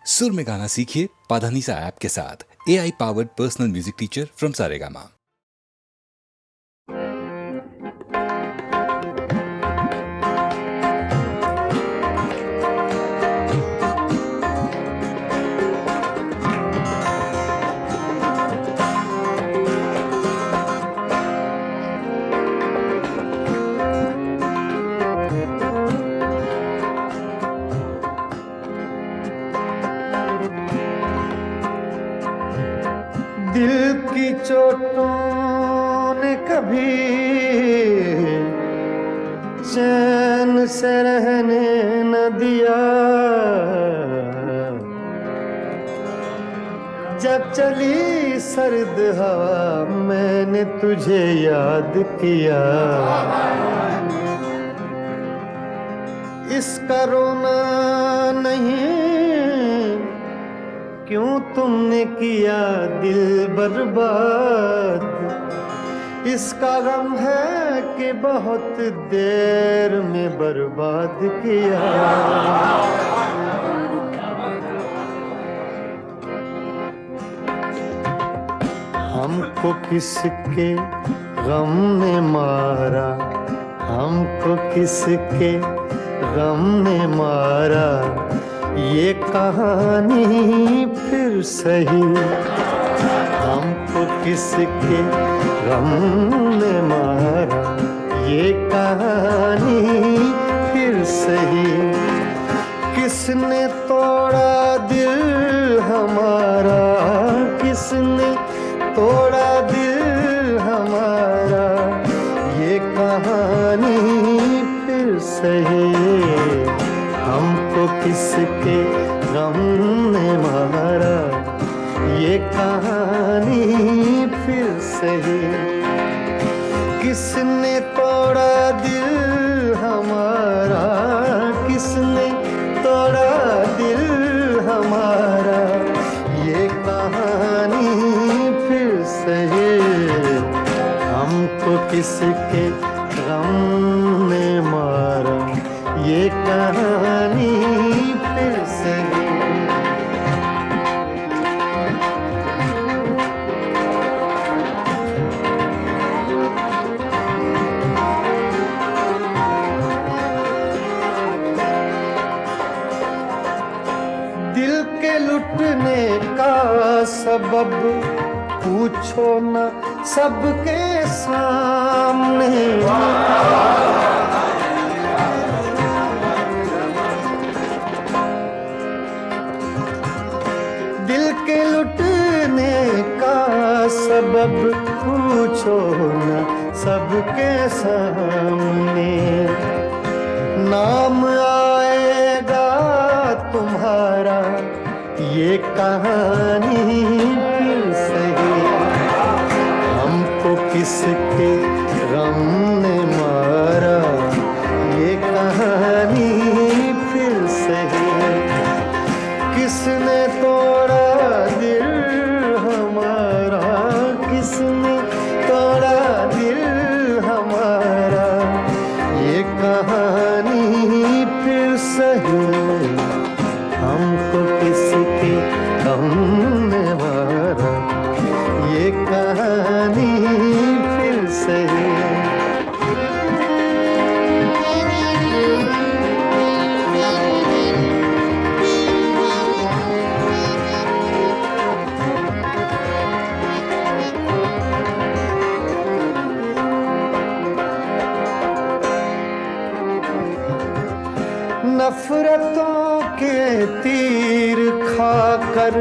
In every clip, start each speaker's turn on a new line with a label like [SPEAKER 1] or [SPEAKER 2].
[SPEAKER 1] सुर में गाना सीखिए पाधानीसा ऐप के साथ। AI powered personal music teacher from Saregama.
[SPEAKER 2] दिल की चोटों ने कभी चैन से रहने न दिया। जब चली सर्द हवा मैंने तुझे याद किया। इसका रोना नहीं क्यों तुमने किया दिल बर्बाद। इसका गम है कि बहुत देर में बर्बाद किया। हमको किसके गम ने मारा, हमको किसके गम ने मारा। ये कहानी फिर सही, हमको किसके गम ने मारा। ये कहानी फिर सही, किसने तोड़ा दिल हमारा, किसने तोड़ा दिल हमारा। ये कहानी फिर सही, हमको किसके गम ने मारा। ये कहानी फिर सही, किसने तोड़ा दिल हमारा, किसने तोड़ा दिल हमारा। ये कहानी फिर सही, हमको किसके गम ने मारा। ये कहानी फिर सही। दिल के लुटने का सबब पूछो न सबके सामने। दिल के लुटने का सबब पूछो न सबके सामने। नाम आएगा तुम्हारा, ये कहानी फिर सही। हमको किसके गम ने मारा। ये कहानी फिर सही, किसने तोड़ा दिल हमारा, किसने तोड़ा दिल हमारा। ये कहानी फिर सही, हमको किसके गम ने मारा। ये कहानी फिर सही। नफरतों के तीर खाकर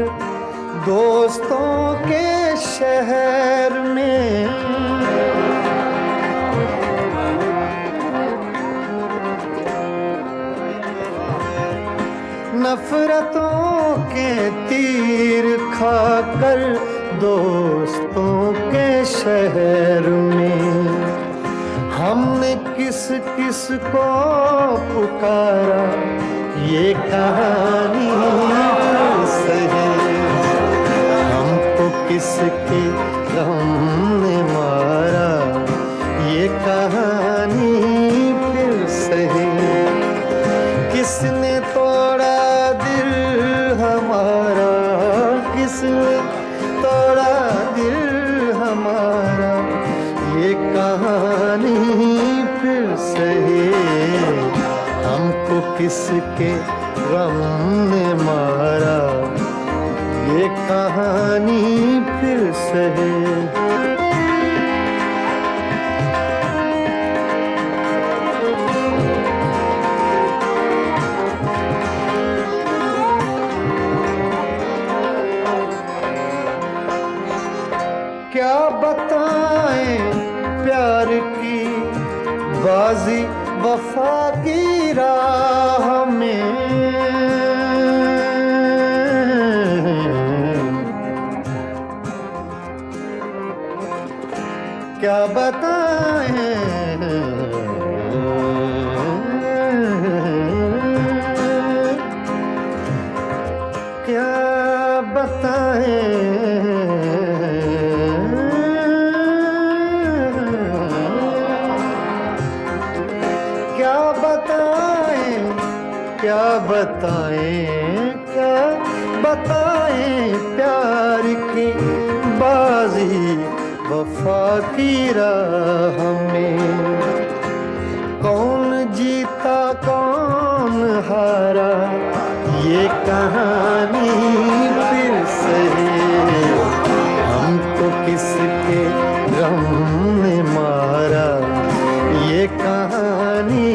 [SPEAKER 2] दोस्तों के शहर में। नफरतों के तीर खाकर दोस्तों के शहर में। हमने किस किस को पुकारा। ये कहानी सही, हमको किसके गम ने मारा। ये कहानी फिर सही, किसने तोड़ा दिल हमारा। किसके गम ने मारा, ये कहानी फिर से है। क्या बताएं प्यार की बाजी वफा की राह में, क्या बताएं क्या बताएं क्या बताएं क्या बताएं प्यार की बाजी वफा की राह में। कौन जीता कौन हारा, ये कहानी फिर से है। हमको किसके गम ने मारा, ये कहानी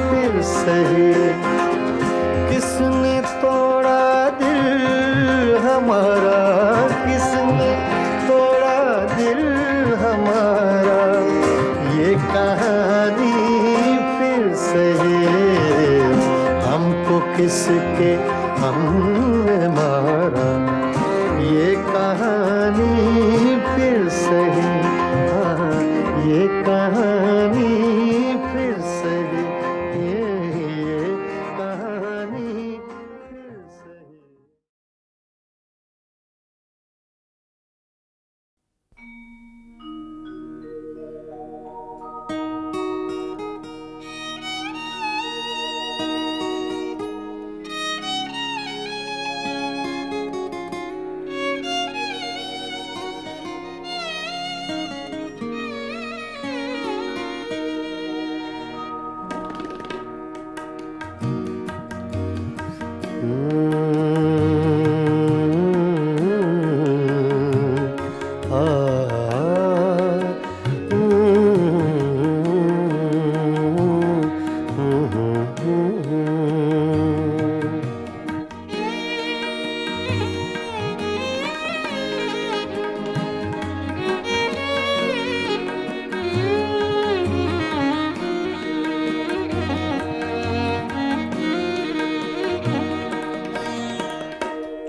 [SPEAKER 2] फिर से है। किसने तोड़ा दिल हमारा, किसने तोड़ा दिल हमारा, ये कहानी फिर से है। हमको किसके हमने मारा, ये कहानी फिर से है। हाँ, ये कहानी फिर से है। ये कहानी फिर से है।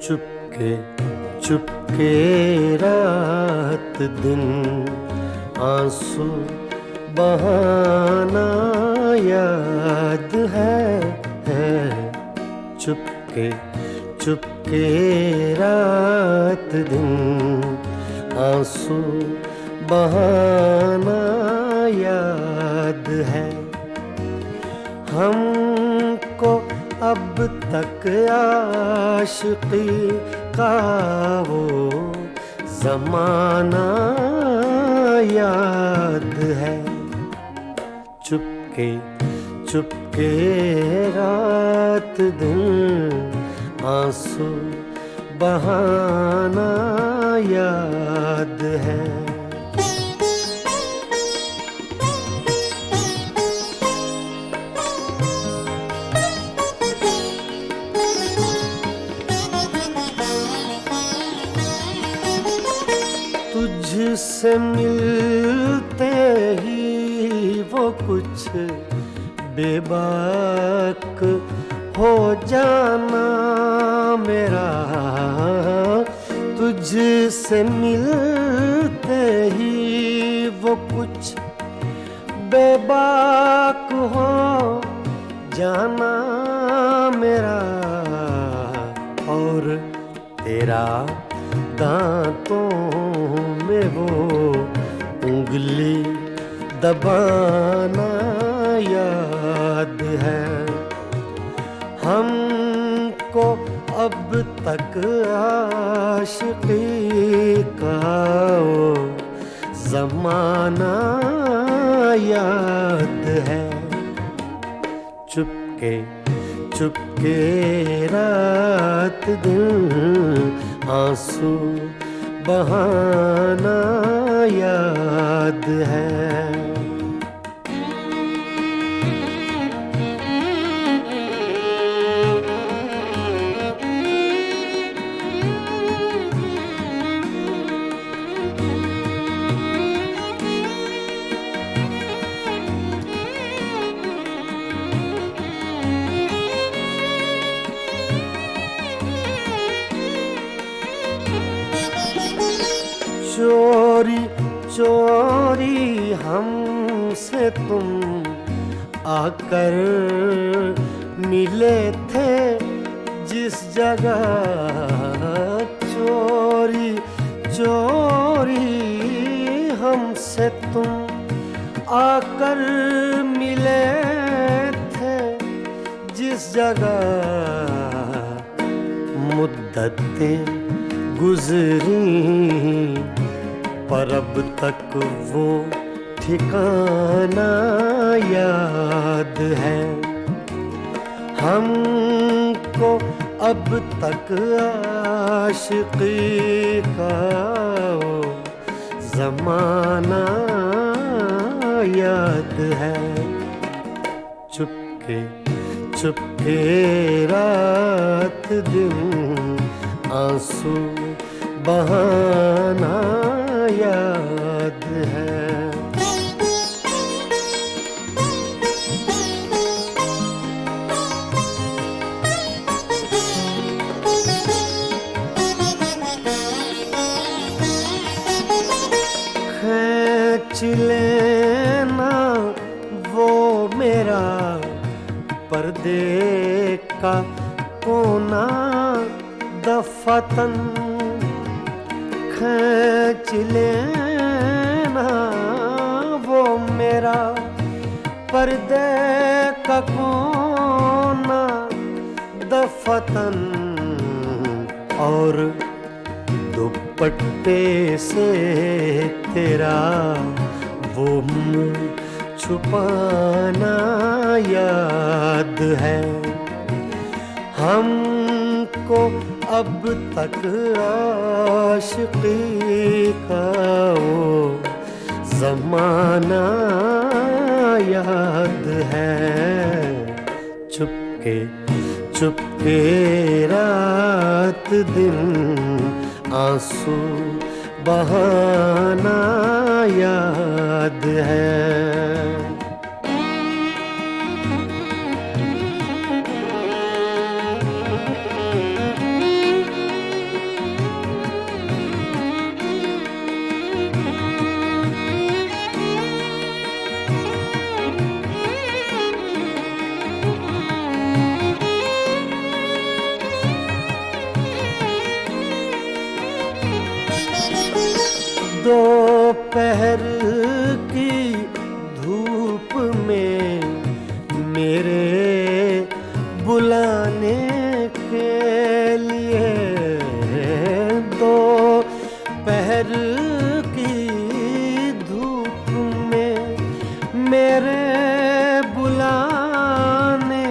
[SPEAKER 2] चुपके चुपके रात दिन आंसू बहाना याद है। चुपके चुपके रात दिन आंसू बहाना याद है। हमको अब तक आशिकी का वो ज़माना याद है। चुपके चुपके रात दिन आंसू बहाना याद है। तुझसे मिलते ही वो कुछ बेबाक हो जाना मेरा। तुझसे मिलते ही वो कुछ बेबाक हो जाना मेरा। और तेरा दांतों में वो उंगली दबाना याद है। हमको अब तक आशिकी का वो ज़माना याद है। चुपके चुपके रात दिन आंसू बहाना याद है। चोरी चोरी हमसे तुम आकर मिले थे जिस जगह, चोरी चोरी हमसे तुम आकर मिले थे जिस जगह, मुद्दतें गुजरी पर अब तक वो ठिकाना याद है। हमको अब तक आशिकी का वो ज़माना याद है। चुपके चुपके रात दिन आंसू बहाना याद है। खींच लेना वो मेरा पर्दे का कोना दफतन, खींच लेना वो मेरा पर्दे का कोना दफतन, और दुपट्टे से तेरा वो मुँह छुपाना याद है। हमको अब तक आशिकी का वो ज़माना याद है। चुपके चुपके रात दिन आंसू बहाना याद है। दोपहर की धूप में मेरे बुलाने के लिए, दोपहर की धूप में मेरे बुलाने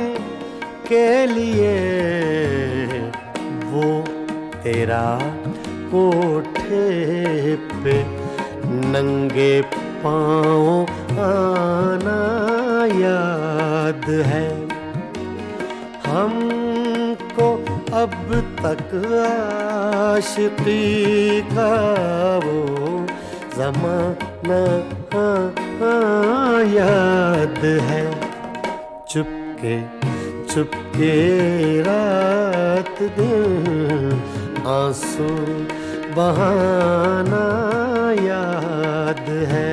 [SPEAKER 2] के लिए, वो तेरा कोठे पे नंगे पाँव आना याद है। हमको अब तक आशिकी का वो ज़माना याद है। चुपके चुपके रात दिन आंसू बहाना याद है।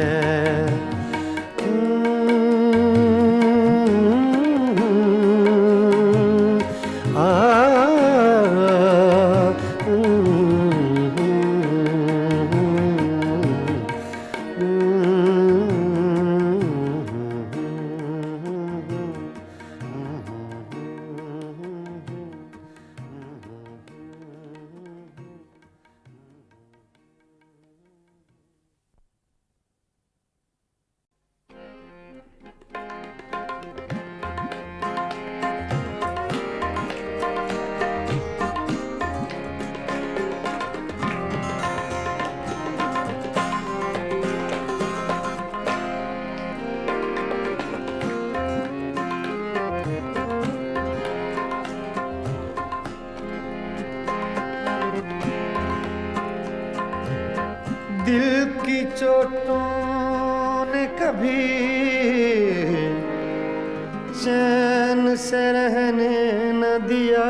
[SPEAKER 2] दिल की चोटों ने कभी चैन से रहने न दिया।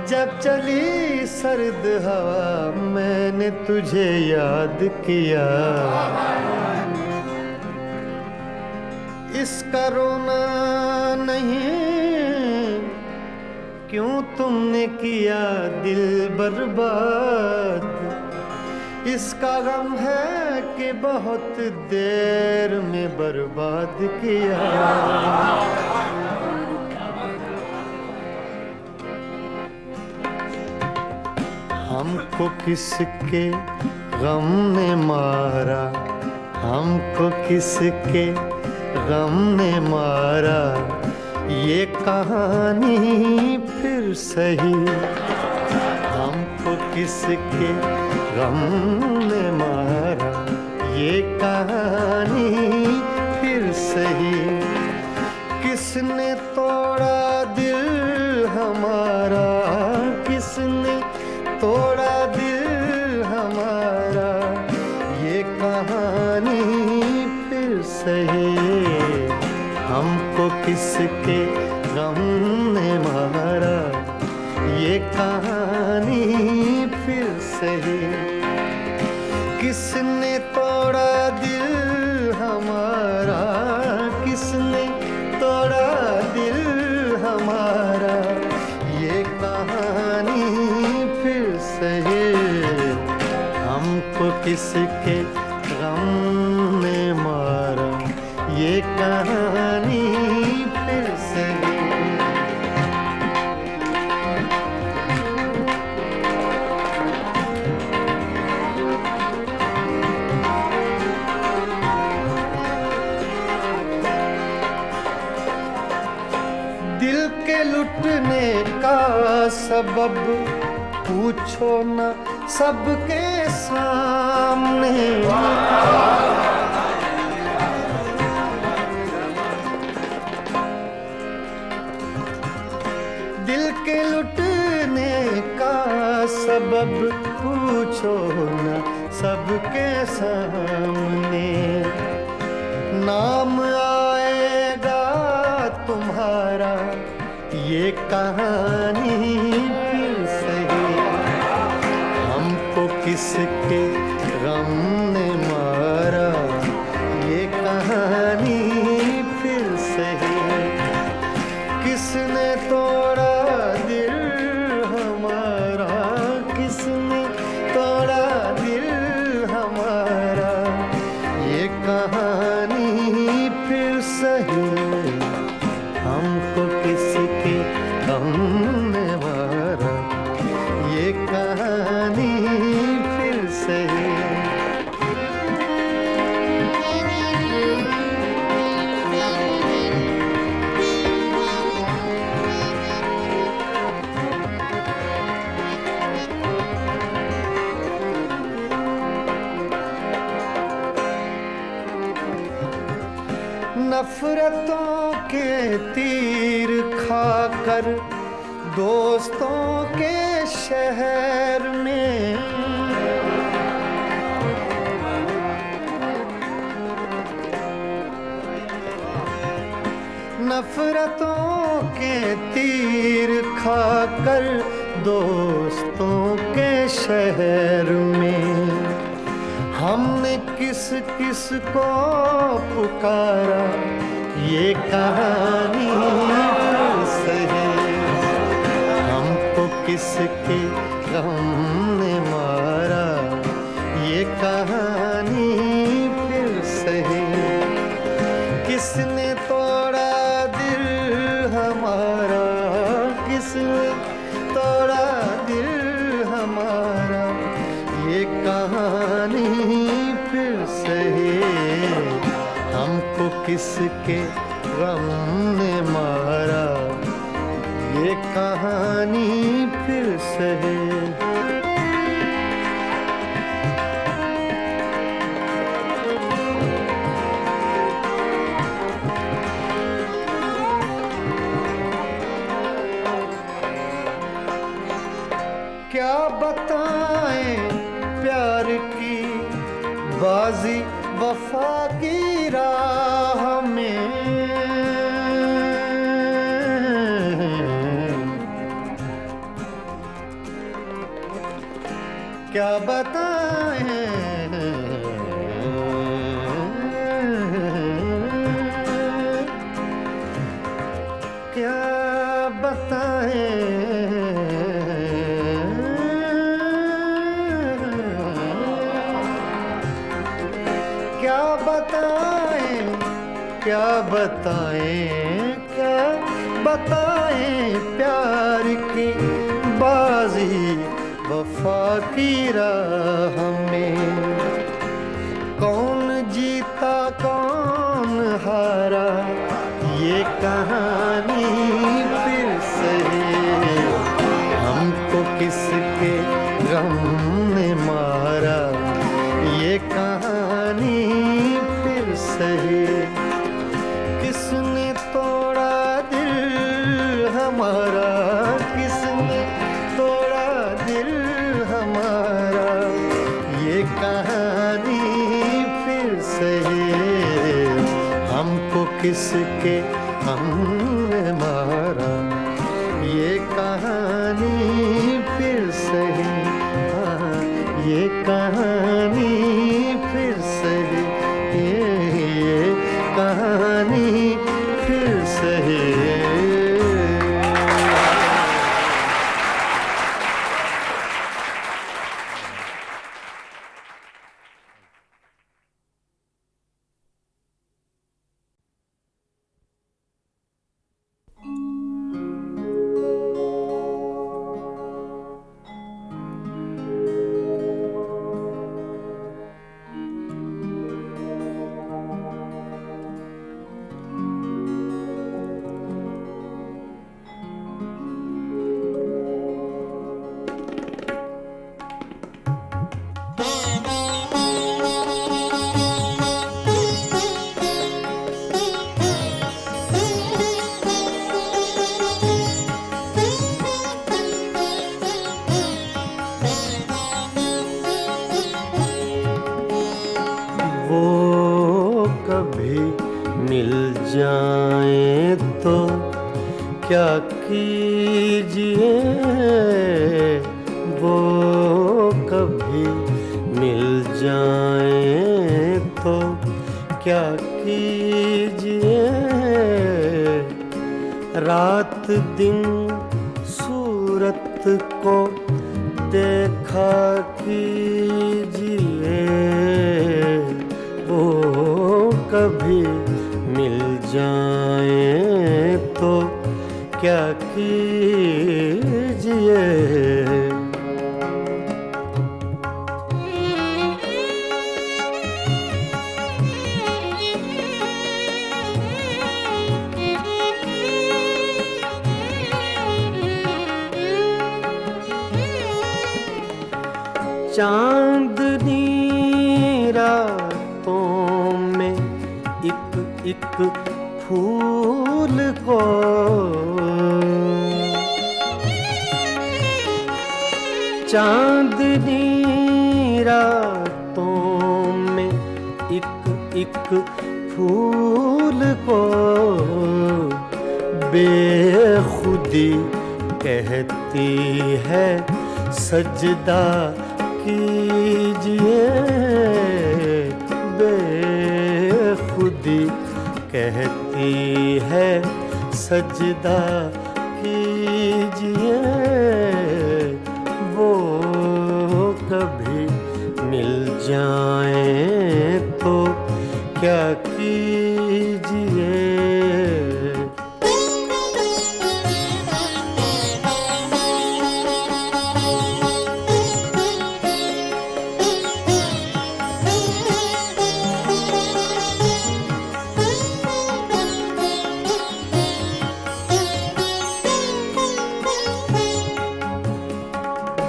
[SPEAKER 2] जब चली सर्द हवा मैंने तुझे याद किया। इसका रोना नहीं क्यों तुमने किया दिल बर्बाद। इसका गम है कि बहुत देर में बर्बाद किया। हमको किसके गम ने मारा, हमको किसके गम ने मारा, ये कहानी फिर सही। हमको किसके गम ने मारा, ये कहानी फिर सही। किसने तोड़ा दिल हमारा, किसने तोड़ा दिल हमारा, ये कहानी फिर सही। हमको किसके गम ने मारा, ये कहानी फिर सही। किसने तोड़ा दिल हमारा, किसने तोड़ा दिल हमारा, ये कहानी फिर सही। हमको किसके गम ने मारा, ये कहानी फिर सही। दिल के लुटने का सबब पूछो न सबके सामने। दिल के लुटने का सबब पूछो न सबके सामने। नाम आएगा तुम्हारा, ये कहानी फिर सही। हमको किसके गम ने मारा, ये कहानी फिर सही। किसने तोड़ा दिल हमारा, किसने तोड़ा दिल हमारा, ये कहानी फिर सही। हमको किसके गम ने मारा, ये कहानी फिर सही। नफरतों के तीर खाकर दोस्तों के शहर में, नफरतों के तीर खाकर दोस्तों के शहर में। हमने किस किस को पुकारा, ये कहानी फिर सही। हमको किसके गम ने मारा, ये कहानी फिर सही। किसने तोड़ा दिल हमारा, किसने तोड़ा दिल हमारा, ये कहानी फिर सही। हमको किसके गम ने मारा, ये कहानी फिर सही। क्या बताएं प्यार की बाजी वफा की राह में। क्या बताएं क्या बताएं क्या बताएं क्या बताएं क्या बताएं प्यार की बाजी वफा की राह में। कौन जीता कौन हारा ये कहानी फिर से हमको किसके गम ने मारा ये कहानी फिर से। किसने तोड़ा दिल हमारा किसने तोड़ा दिल हमारा ये कहानी फिर से। हमको किसके हमने मारा ये कहानी फिर से। हाँ ये कहानी फिर से ये कहानी फिर से। वो कभी मिल जाए तो क्या कीजिए। वो कभी मिल जाए तो क्या कीजिए। रात दिन सूरत को देखा कीजिए। वो कभी मिल जाए तो क्या कीजिए। चांदनी रातों में एक फूल को चांदनी रातों में एक फूल को बेखुदी कहती है सजदा कीजिए। बेखुदी कहती है सजदा कीजिए। वो कभी मिल जाए तो क्या कीजिए।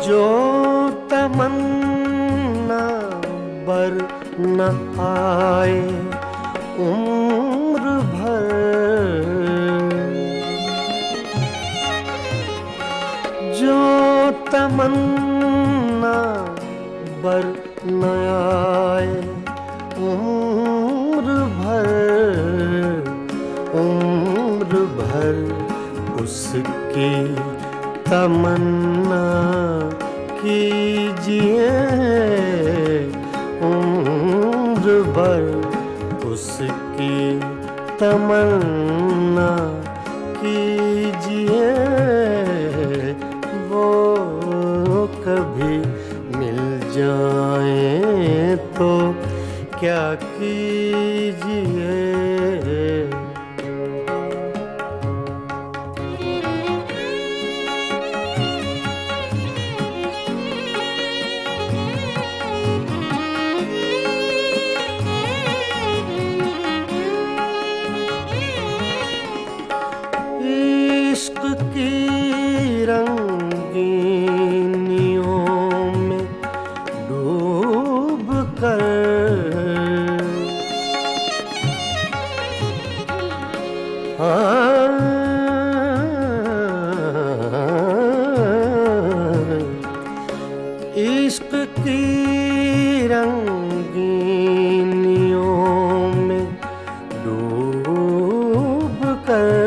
[SPEAKER 2] जो तमन्ना बर न आए उम्र भर। जो तमन्ना बर न आए, उम्र भर उसकी तमन्ना कीजिए, उम्र भर उसकी तमन्ना कीजिए। वो कभी मिल जाए तो क्या कीजिए। इश्क की रंगीनियों में डूब कर इश्क की रंगीनियों में डूब कर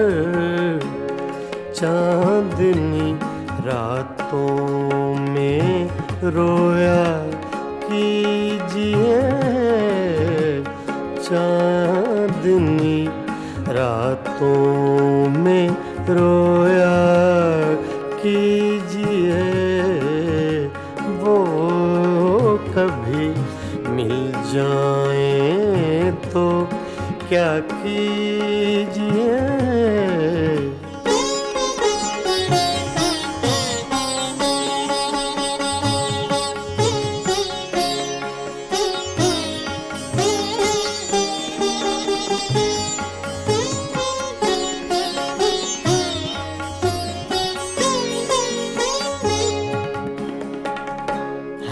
[SPEAKER 2] चांदनी रातों में रोया कीजिए, चांदनी रातों में रोया कीजिए। वो कभी मिल जाए तो क्या कीजिए।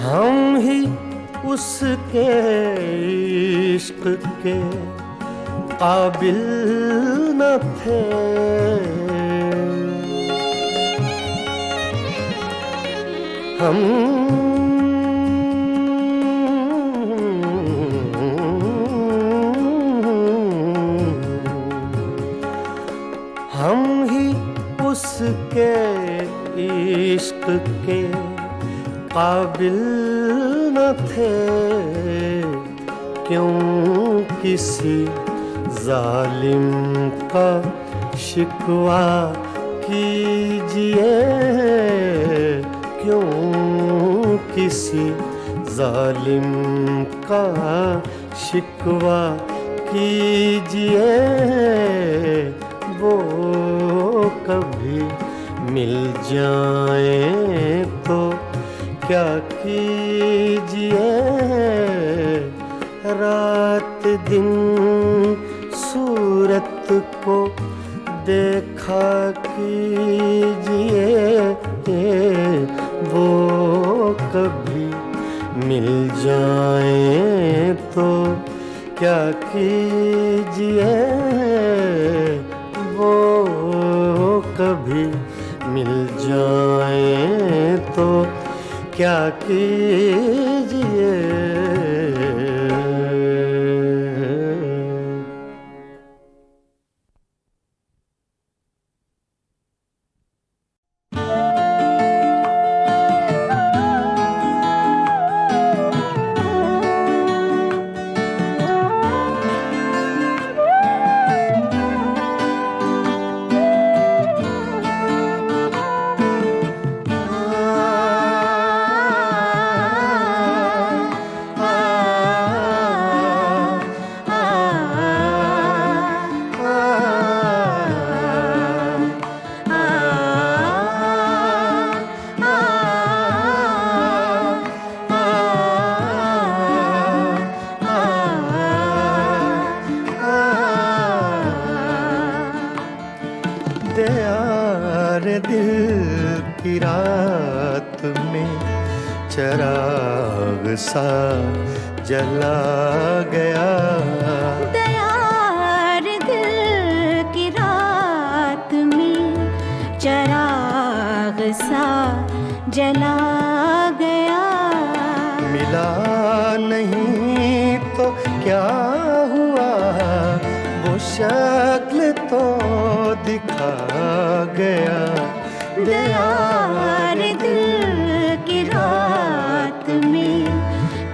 [SPEAKER 2] हम ही उसके इश्क के काबिल न थे, हम ही उसके इश्क के काबिल न थे। क्यों किसी जालिम का शिकवा कीजिए, क्यों किसी जालिम का शिकवा कीजिए। वो कभी मिल जाए तो क्या कीजिए। रात दिन सूरत को देखा कीजिए, वो कभी मिल जाए तो क्या कीजिए। वो कभी मिल जाए तो क्या कीजिए। यार दिल की रात में चिराग सा जला गया।
[SPEAKER 3] दयार दिल की रात में चिराग सा जला गया।
[SPEAKER 2] मिला नहीं तो क्या हुआ, वो शक्ल तो दिखा गया।
[SPEAKER 3] दयार दिल की रात में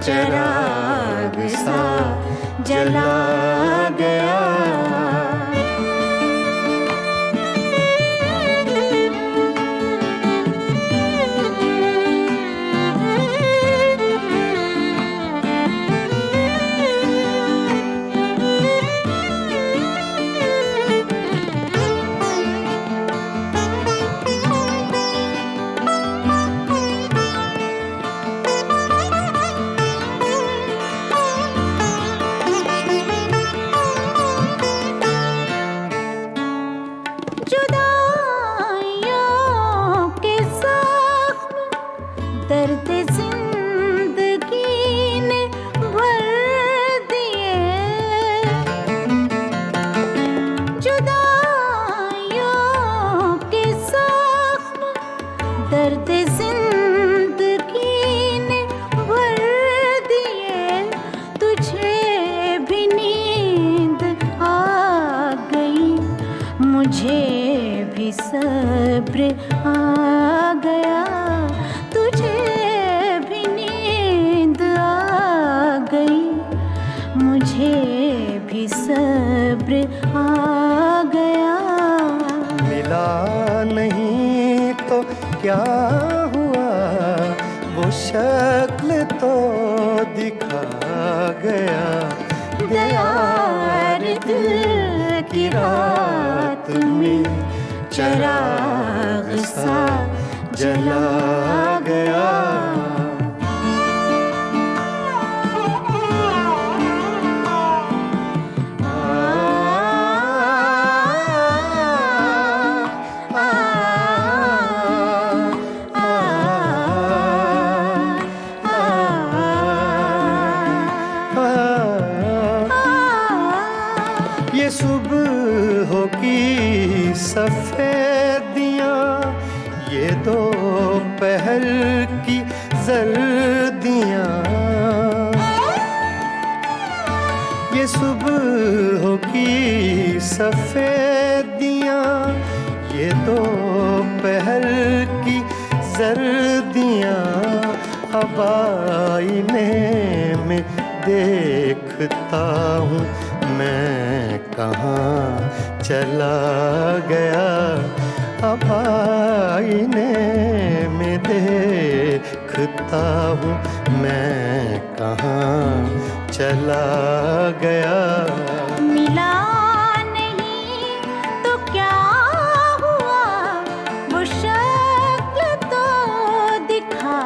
[SPEAKER 3] चिराग सा जला गया। दर्द जिंदगी ने भर दिए, जुदाइयों के जख्म दर्द जिंदगी ने भर दिए। तुझे भी नींद आ गई, मुझे भी सब्र आ गया। तुझे भी नींद आ गई, मुझे भी सब्र आ गया।
[SPEAKER 2] मिला नहीं तो क्या हुआ, वो शक्ल तो दिखा गया।
[SPEAKER 3] दयार दिल की रात में चिराग सा
[SPEAKER 2] जला गया। ये सुबह की सफेदियाँ, ये दोपहर की जर्दियाँ, ये सुबह की सफेदियाँ, ये दोपहर की जर्दियाँ। अब आईने में देखता हूँ मैं कहाँ चला गया। अब आईने में देखता हूँ मैं कहाँ चला गया।
[SPEAKER 3] मिला नहीं तो क्या हुआ, वो शक्ल तो दिखा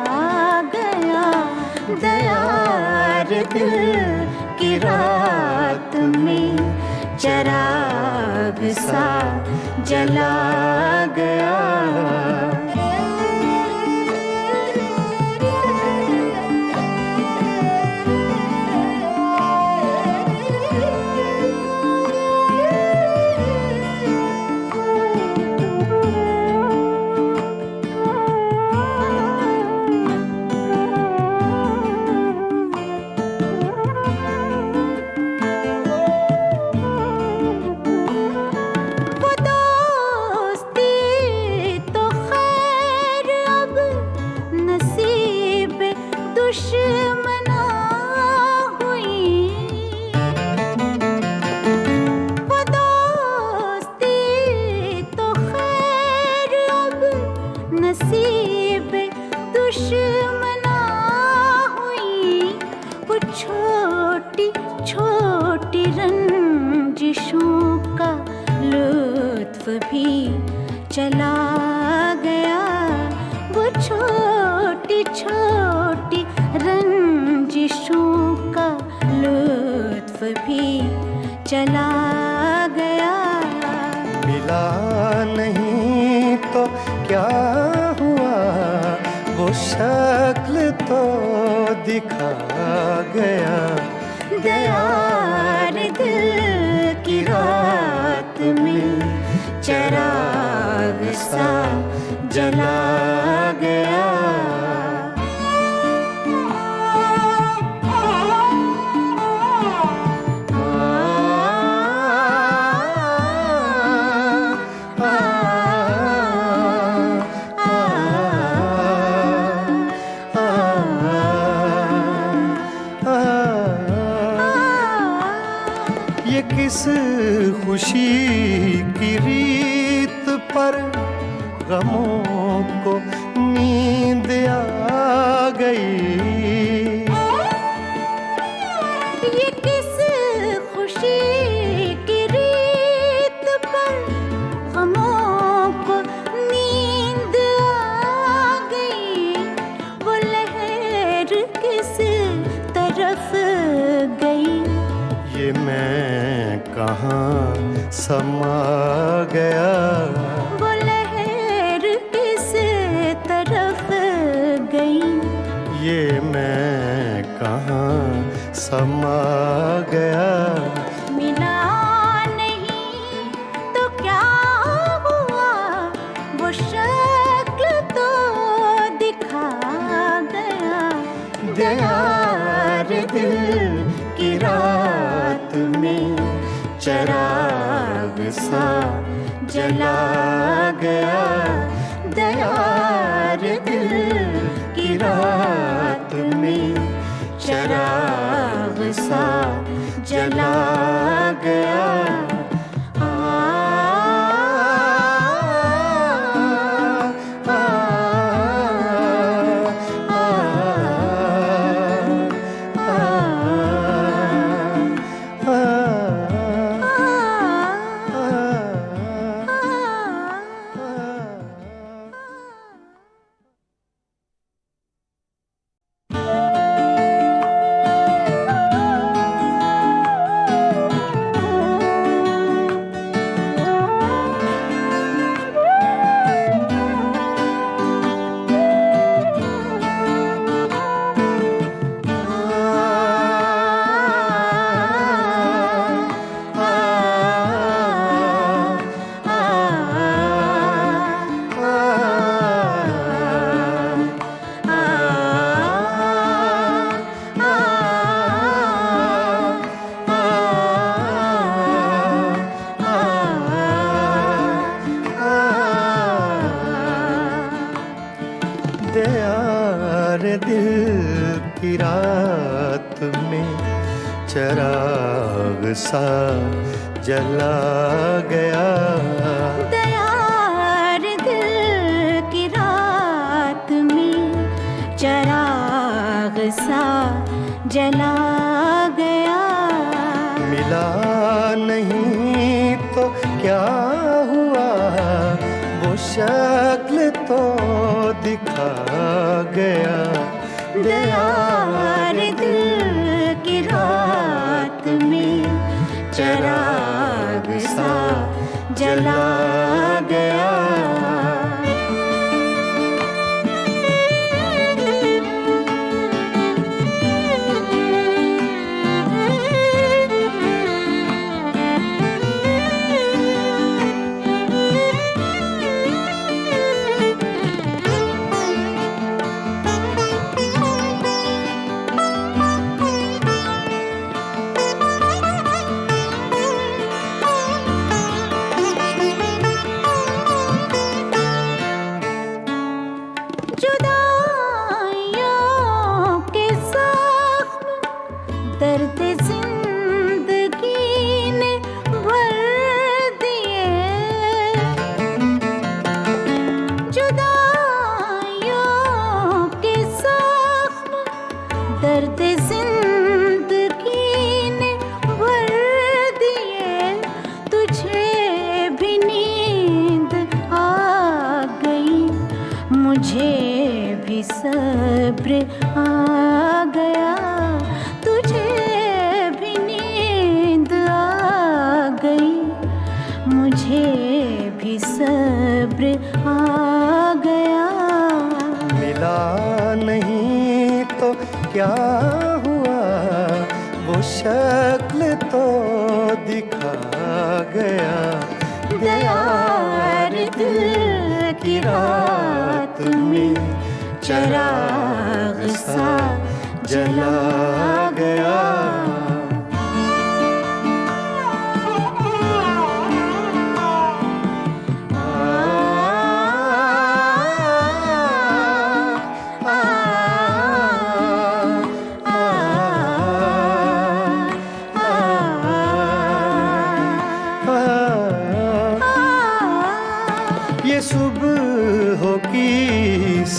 [SPEAKER 3] गया। दयार दिल की रात में चिराग सा जला गया। दुश्मना हुई वो दोस्ती तो खैर अब नसीब दुश्मना हुई। वो छोटी छोटी रंजिशों का लुत्फ भी चला गया। वो छोटी छोटी रंजिशों का लुत्फ भी चला गया।
[SPEAKER 2] मिला नहीं तो क्या हुआ, वो शक्ल तो दिखा गया।
[SPEAKER 3] दयार दिल की रात में चिराग सा जला गया।
[SPEAKER 2] खुशी की रीत पर गमों को नींद आ गई।
[SPEAKER 3] ये किस खुशी की रीत पर गमों को नींद आ गई। वो लहर किस तरफ गई।
[SPEAKER 2] ये मैं कहाँ समा गया।
[SPEAKER 3] वो लहर किस तरफ गई।
[SPEAKER 2] ये मैं कहाँ समा गया।
[SPEAKER 3] मिला नहीं तो क्या हुआ, वो शक्ल तो दिखा गया।
[SPEAKER 2] गया रे दिल की रात में चिराग सा जला गया। गया रे दिल की रात में चिराग सा जला गया। रे दिल की रात में चिराग सा जला गया।
[SPEAKER 3] दयार दिल की रात में चिराग सा जला गया।
[SPEAKER 2] मिला नहीं तो क्या हुआ, वो शक्ल तो दिखा गया।
[SPEAKER 3] दयार दिल की रात में चिराग सा जला गया। दर्द जिंदगी ने भर दिए। जुदाइयों के जख्म दर्द जिंदगी ने भर दिए। तुझे भी नींद आ गई, मुझे भी सब्र आ गया। मुझे भी सब्र आ गया।
[SPEAKER 2] मिला नहीं तो क्या हुआ, वो शक्ल तो दिखा गया।
[SPEAKER 3] दयार दिल की रात में चिराग सा जला गया।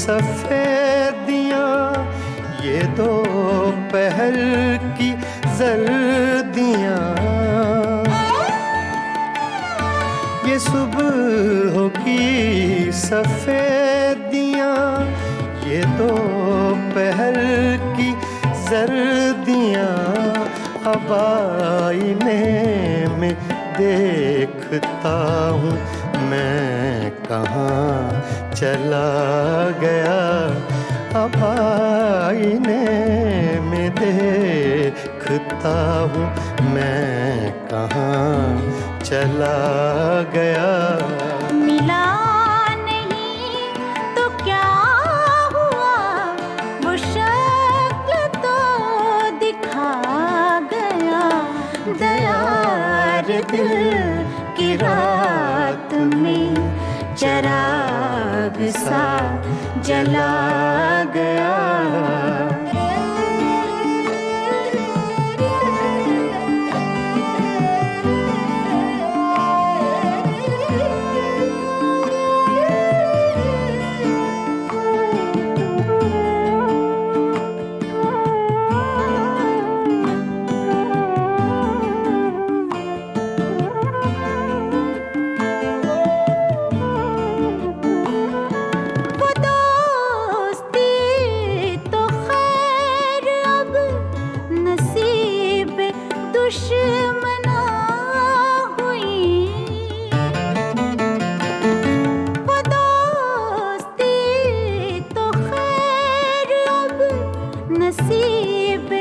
[SPEAKER 2] सफेदियां, ये दोपहर की जर्दियां, ये सुबह की सफेदियां, ये दोपहर की जर्दियां, अब आईने में देखता हूँ मैं कहाँ चला गया। अब आईने में देखता हूँ मैं कहाँ चला गया।
[SPEAKER 3] मिला नहीं तो क्या हुआ, वो शक्ल तो दिखा गया। दयार दिल की रात में चिराग सा जला गया। नसीब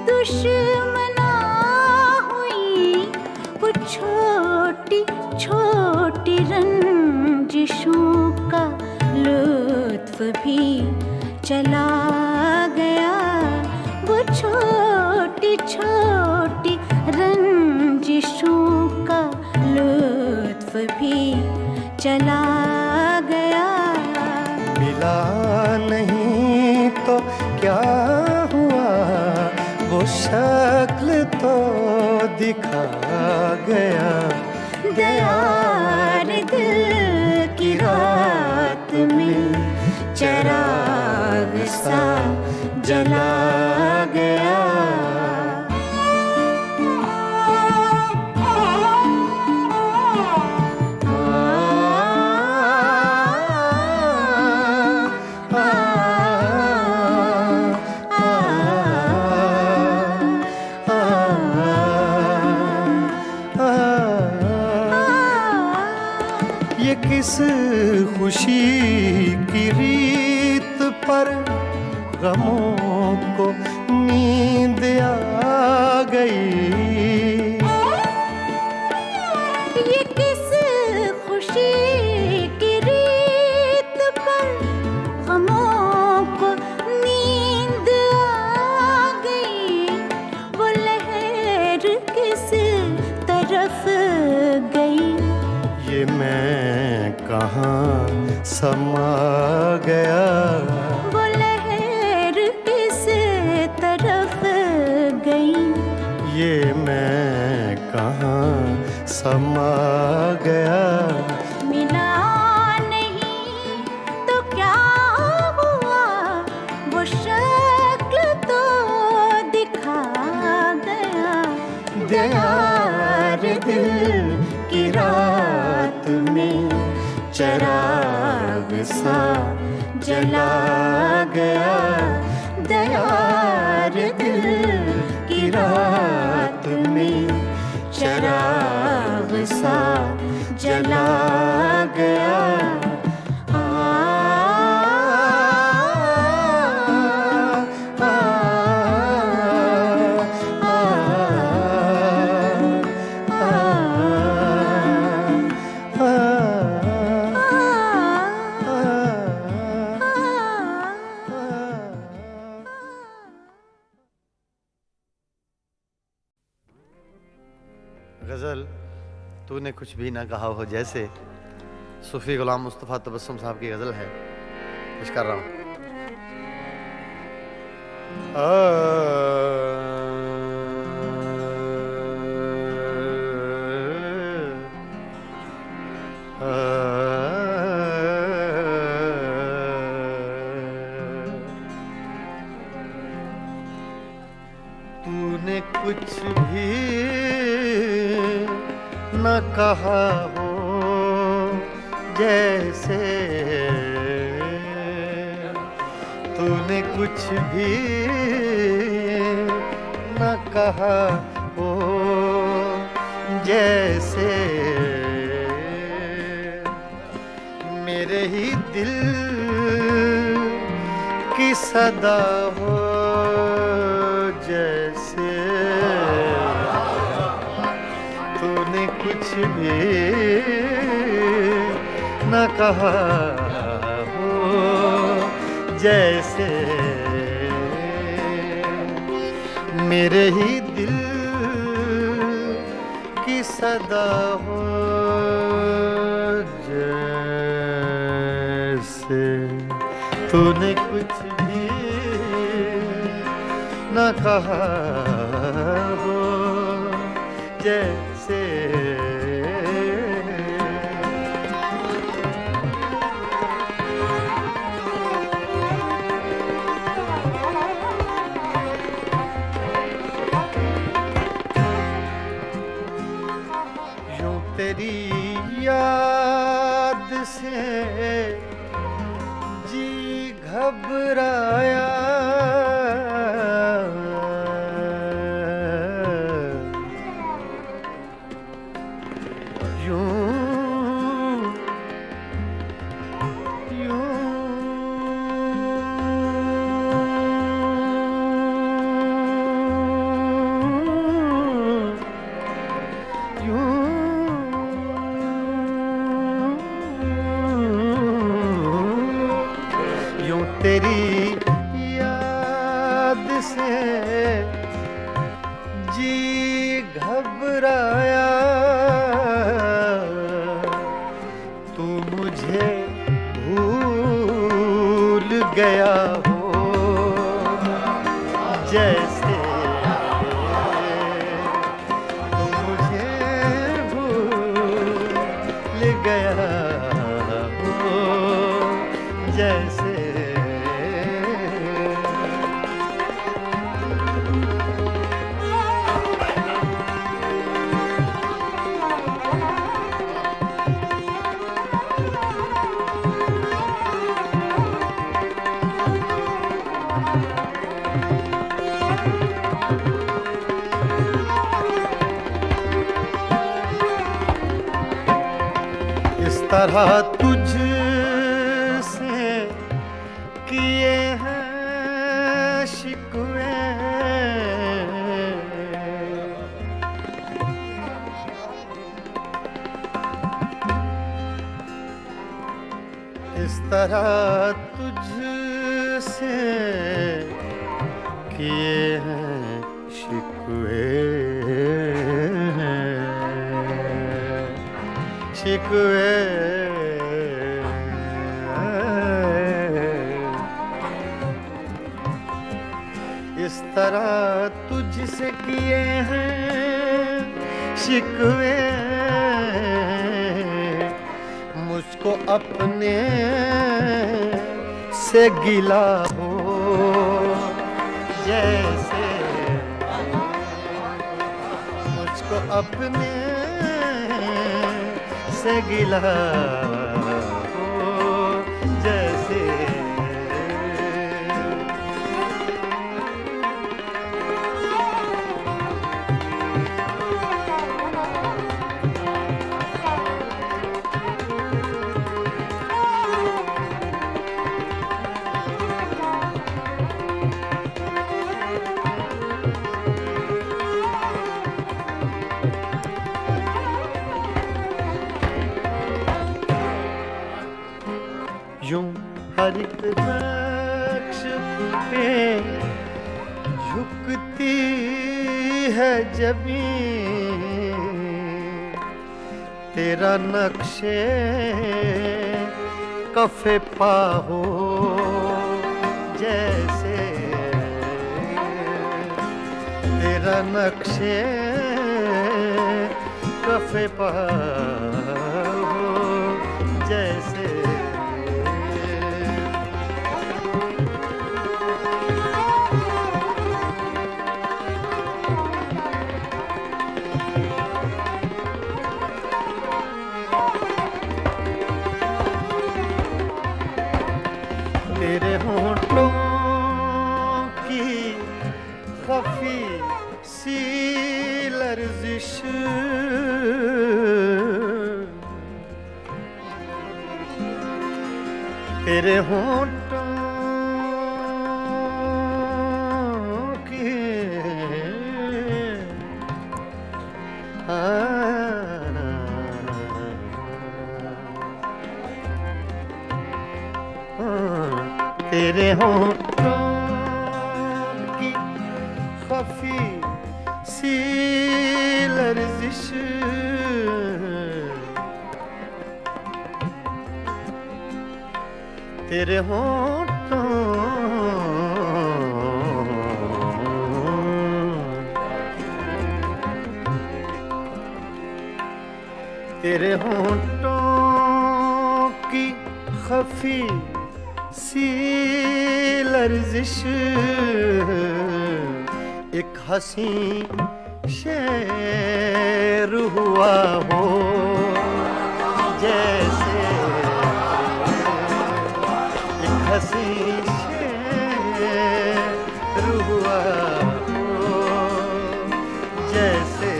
[SPEAKER 3] दुश्मना हुई, वो छोटी छोटी रंजिशों का लुत्फ भी चला गया। वो छोटी छोटी रंजिशों का लुत्फ भी चला गया।
[SPEAKER 2] मिला नहीं तो क्या हुआ, वो शक्ल तो दिखा गया।
[SPEAKER 3] दयार दिल की रात में चिराग सा जला गया।
[SPEAKER 2] ये किस खुशी की रीत पर गमों को नींद आ गई।
[SPEAKER 3] ये किस खुशी की रीत पर गमों को नींद आ गई। वो लहर किस तरफ गई,
[SPEAKER 2] ये मैं कहाँ समा गया।
[SPEAKER 3] वो लहर किस तरफ गई,
[SPEAKER 2] ये मैं कहाँ समा गया।
[SPEAKER 3] मिला नहीं तो क्या हुआ, वो शक्ल तो दिखा गया।
[SPEAKER 2] दयार दिल की रात में चिराग सा जला गया। दयार दिल की रात में चिराग सा जला गया।
[SPEAKER 4] गज़ल तूने कुछ भी ना कहा हो, जैसे सूफी गुलाम मुस्तफ़ा तबस्सुम साहब की गज़ल है, पेश कर रहा हूँ।
[SPEAKER 2] कुछ भी न कहा हो जैसे, तूने कुछ भी न कहा हो जैसे, मेरे ही दिल की सदा हो जैसे, तूने कुछ भी न कहा हो जैसे, मेरे ही दिल की सदा हो जैसे, तूने कुछ भी न कहा हो जैसे। यूं तेरी याद से जी घबराया, तेरी याद से जी घबराया, तू मुझे भूल गया हो जैसे, तू मुझे भूल गया हो जैसे, इस तरह तुझसे किए हैं शिकवे, इस तरह तुझसे किए हैं शिकवे, शिकवे, इस तरह तुझसे किए हैं शिकवे, मुझको अपने से गिला हो जैसे, मुझको अपने से गिला हो जैसे, यूं हर एक नक्श पे झुकती है जमीन, तेरा नक्शे कफे पा हो जैसे, तेरा नक्शे कफे पा हो जैसे, तेरे होंठों की खफी सी लर्जिश, तेरे होंठों की तेरे होंठों की खफी सी लर्जिश, तेरे होंठों तेरे होंठों की खफी सी लर्जिश, एक हंसी शेर हुआ हो जैसे, एक हंसी शेर हुआ हो जैसे,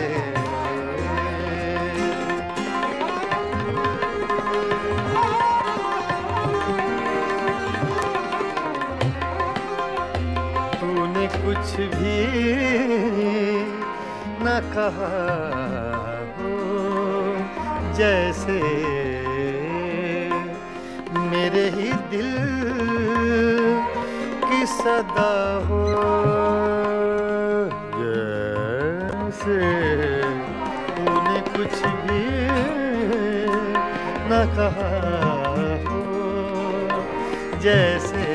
[SPEAKER 2] कुछ भी न कहा हो जैसे, मेरे ही दिल की सदा हो जैसे, तूने कुछ भी न कहा हो जैसे।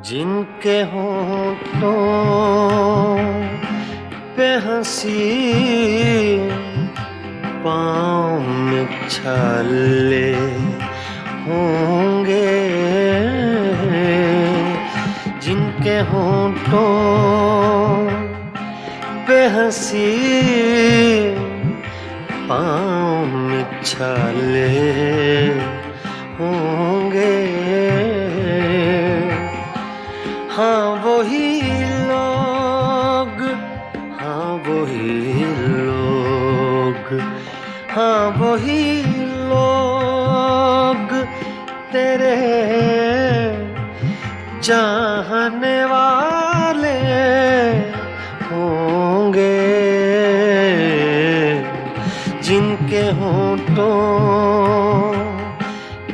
[SPEAKER 2] जिनके होंठों पे हंसी, पाँव में छाले होंगे, जिनके होंठों पे हंसी, पाँव में छाले होंगे, हाँ वही लोग, हाँ वही लोग, हाँ वही लोग तेरे चाहने वाले होंगे, जिनके होंठों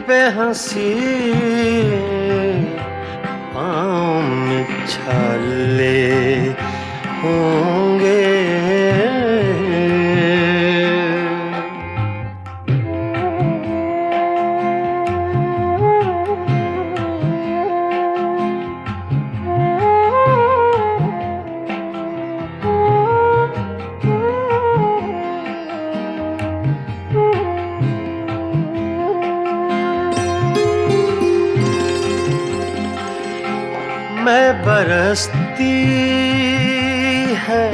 [SPEAKER 2] पे हंसी, पाँव में छाले होंगे। मैं बरसती है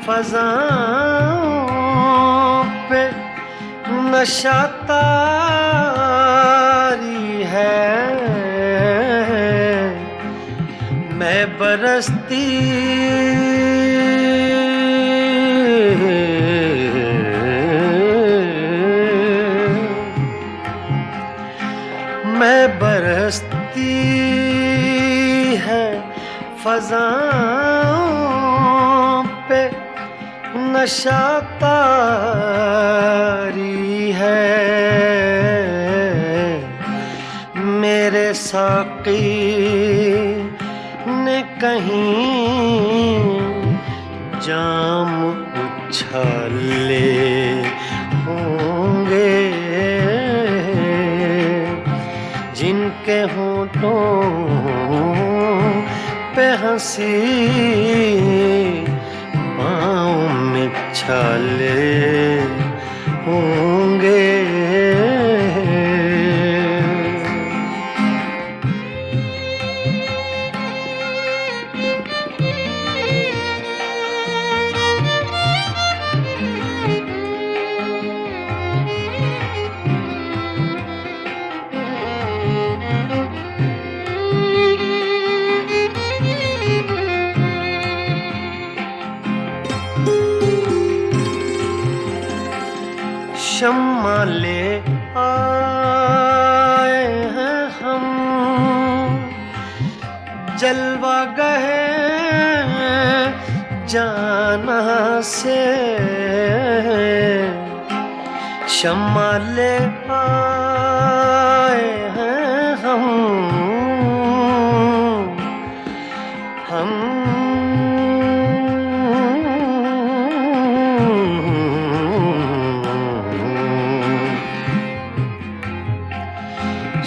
[SPEAKER 2] फ़ज़ाओं पे नशा तारी है, मैं बरसती मैं बरसती है फ़ज़ाओं पे नशा तारी है, मेरे साथ साकी ने कहीं जाम उछाले होंगे, जिनके होठों पे हंसी पाँव में छाले होंगे। शम्मा ले आए हैं हम, जलवा गए जाना से। शम्मा ले आए हैं हम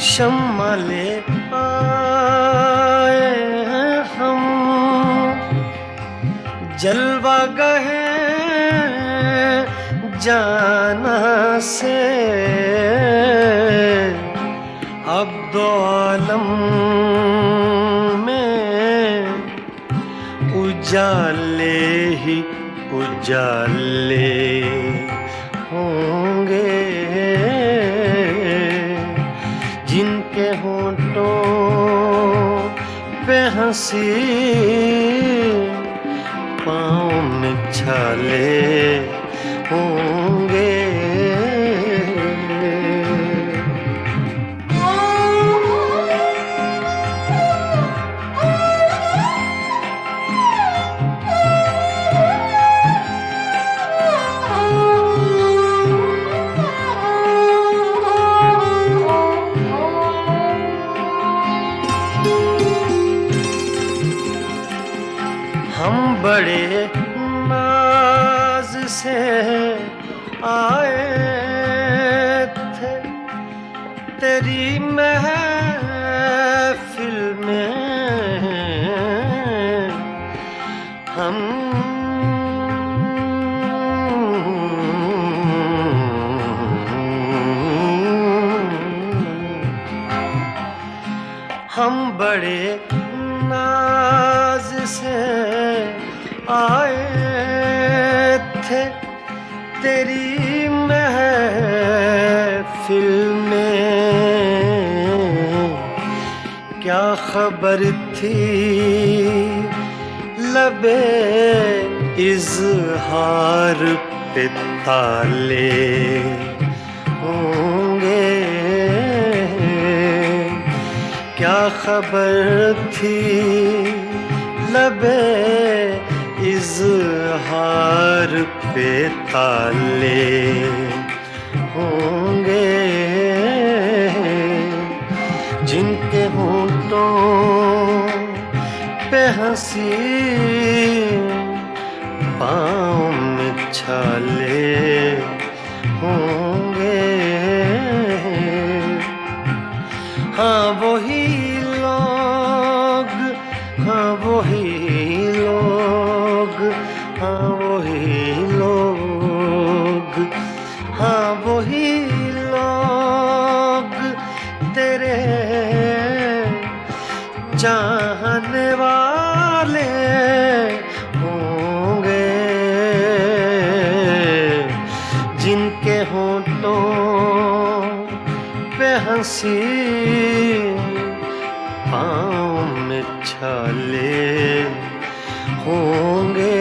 [SPEAKER 2] शम्मा ले आए हैं हम, जलवा गए जाना से। अब दो आलम में उजाले ही उजाले होंगे, जिनके होठों पे हंसी पाँव में छाले होंगे। हम बड़े नाज से आए थे तेरी महफिल में, हम बड़े नाज से आए थे तेरी महफिल में। क्या खबर थी लबे इज़हार पे ताले होंगे, क्या खबर थी लबे इज़हार पे ताले होंगे, जिनके होठों पे हंसी पाँव में छाले होंगे। हाँ वही लोग, हाँ वही लोग, हाँ वही लोग, हाँ वही लोग तेरे चाहने वाले होंगे, जिनके होठों पे हंसी पाँव में छाले होंगे।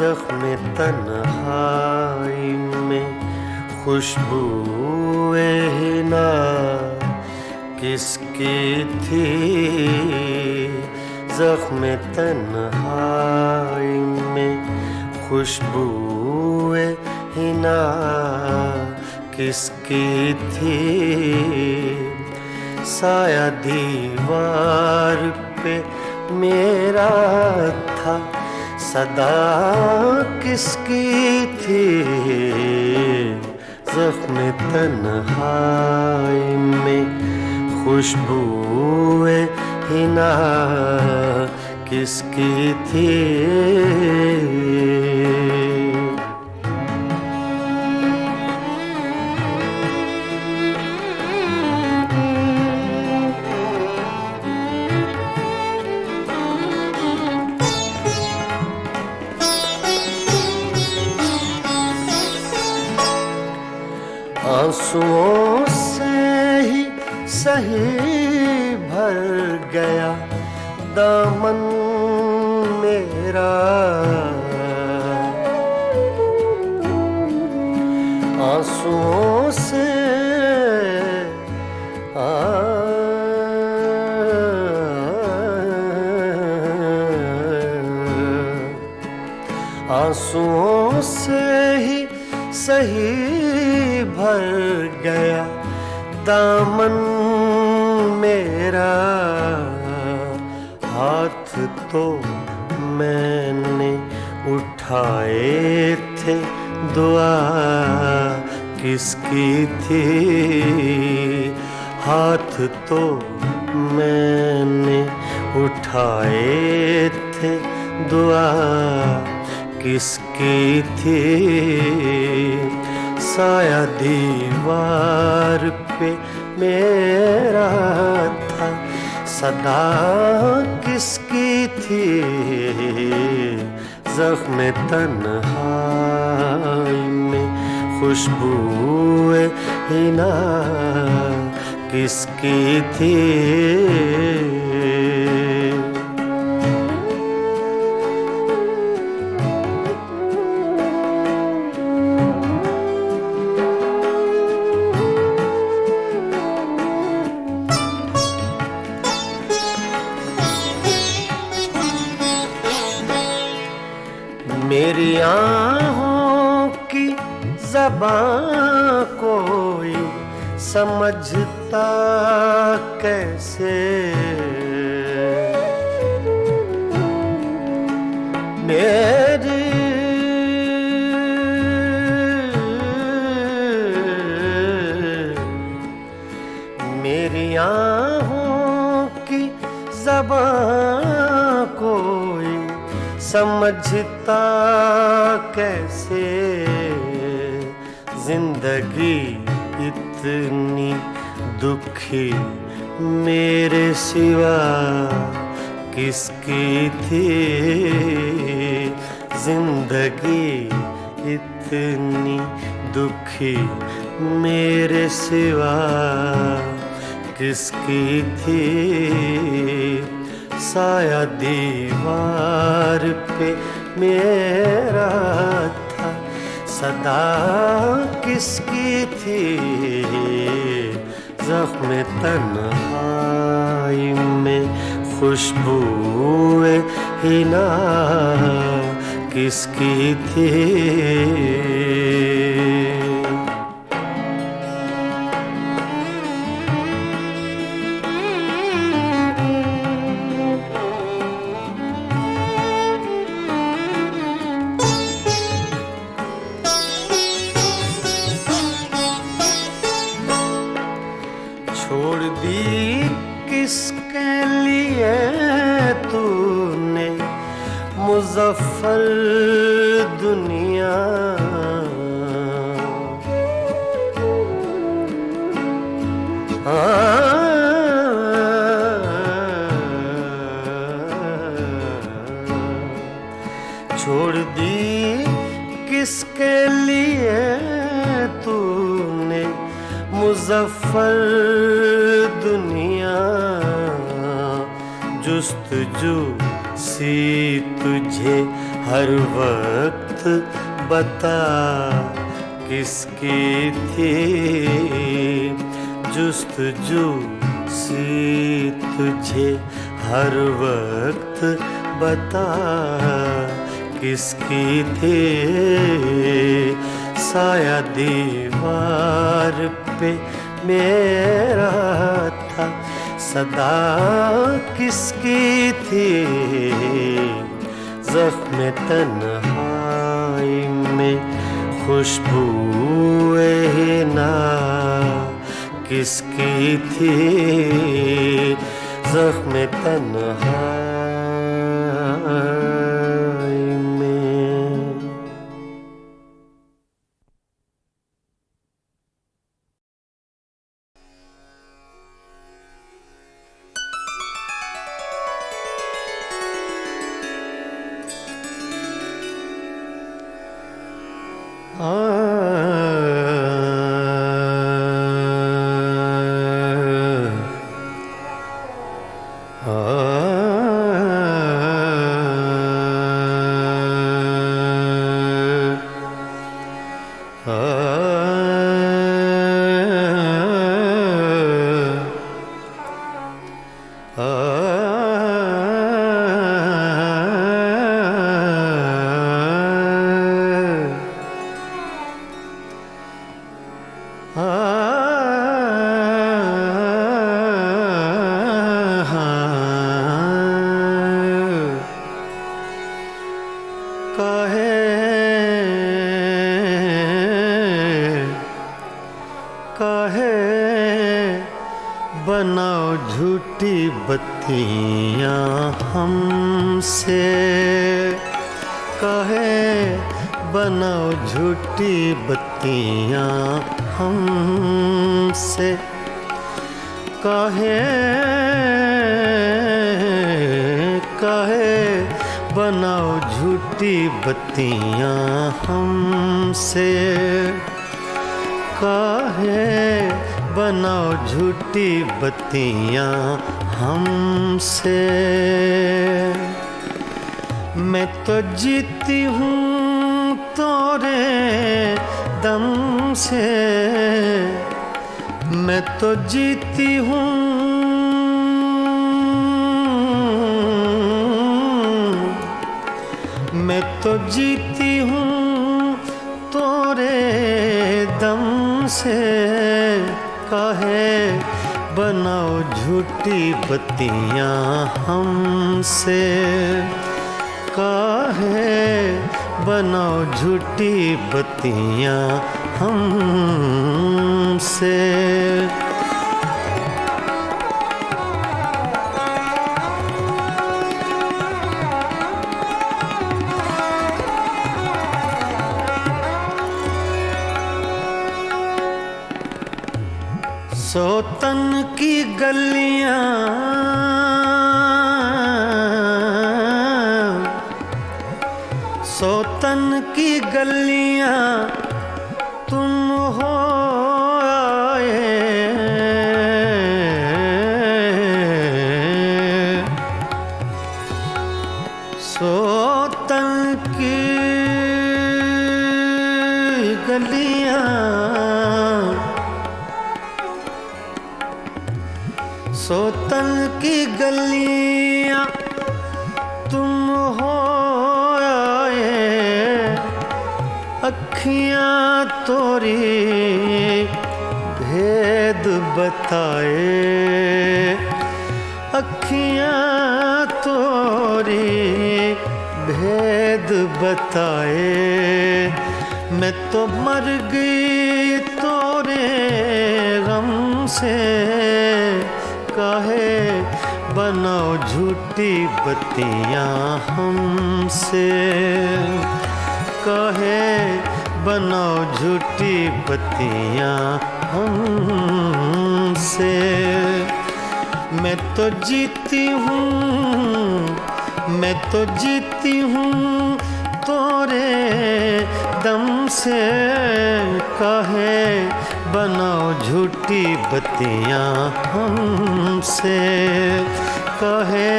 [SPEAKER 2] जख्म तन्हाई में खुशबूए हिना किसकी थी, जख्म तन्हाई में खुशबूए हिना किसकी थी, साया दीवार पे मेरा था, सदा किसकी थी, जख्म तन्हाई में खुशबूए हिना किसकी थी। आंसुओं से ही सही भर गया दामन मेरा, आंसुओं से आंसुओं से ही सही भर गया दामन मेरा, हाथ तो मैंने उठाए थे, दुआ किसकी थी, हाथ तो मैंने उठाए थे, दुआ किसकी थी, साया दीवार पे मेरा था, सदा किसकी थी, जख्म तन्हाई में खुशबूए हिना किसकी थी। मेरी आँखों की ज़बां कोई समझता कैसे, मेरी आँखों की ज़बां कोई समझता कैसे, जिंदगी इतनी दुखी मेरे सिवा किसकी थी, जिंदगी इतनी दुखी मेरे सिवा किसकी थी, साया दीवार पे मेरा था, सदा किसकी थी, जख्म तन्हाई में खुशबूए हिना किसकी थी। छोड़ दी किसके लिए तूने मुज़फ्फर दुनिया, छोड़ दी किसके लिए तूने मुज़फ्फर दुनिया, जुस्तजू सी तुझे हर वक्त बता किसकी थी जुस्तजू सी तुझे, हर वक्त बता किसकी थी साया दीवार पे मेरा था सदा किसकी थी ज़ख्म तन्हाई में खुशबूए हिना किसकी थी ज़ख्म तन्हाई में। बनाओ झूठी बत्तियां हमसे, कहे बनाओ झूठी बत्तियां हमसे, कहे बनाओ झूठी बत्तियां हमसे, कहे बनाओ झूठी बत्तियां हमसे। मैं तो जीती हूँ तोरे दम से, मैं तो जीती हूँ, मैं तो जीती हूँ तोरे दम से, काहे बनाओ झूठी बत्तियां हमसे, काहे बनाओ झूठी बत्तियां हमसे। सोतन की गलियां सोतन की गलियां तुम हो आए, सोतन की गलियां सोतन की गलियां तुम हो आए, अखियां तोरी भेद बताए, अखियां तोरी भेद बताए। मैं तो मर गई तोरे गम से, काहे बनाओ झूठी बत्तियां हमसे, काहे बनाओ झूठी बत्तियां हमसे। मैं तो जीती हूँ, मैं तो जीती हूँ तोरे दम से, काहे बनाओ झूठी बत्तियां हमसे, कहे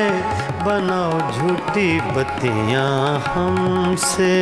[SPEAKER 2] बनाओ झूठी बत्तियां हमसे।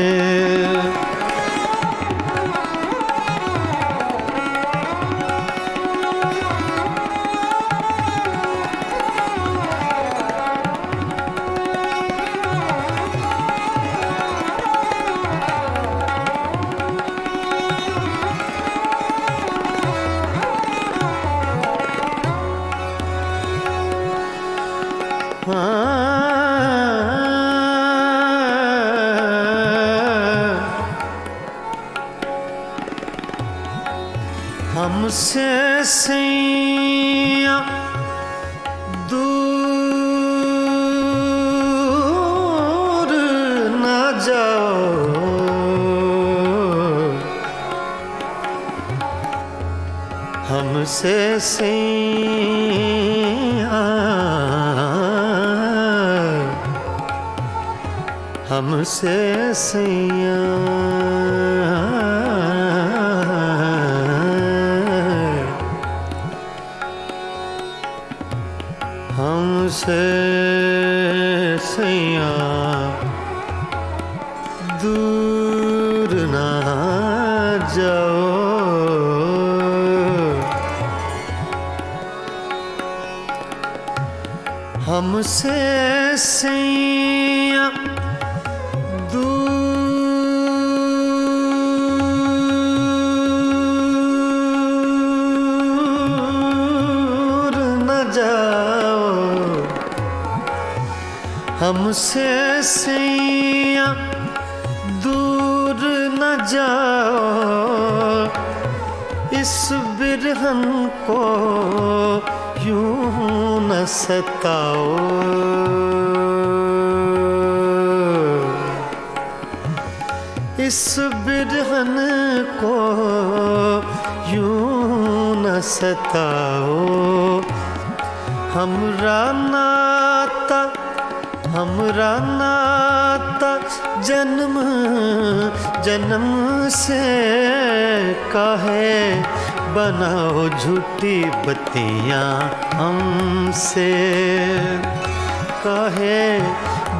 [SPEAKER 2] हमसे सैया दूर न जाओ, हमसे सैया हमसे सैया हमसे सैया दूर ना जाओ, हमसे सैया दूर न जाओ, हमसे सैया दूर न जाओ, इस बिरहन को यूं न सताओ, इस बिरहन को यूं न सताओ, हमरा नाता जन्म जन्म से, काहे बनाओ झूठी बत्तियां हमसे, काहे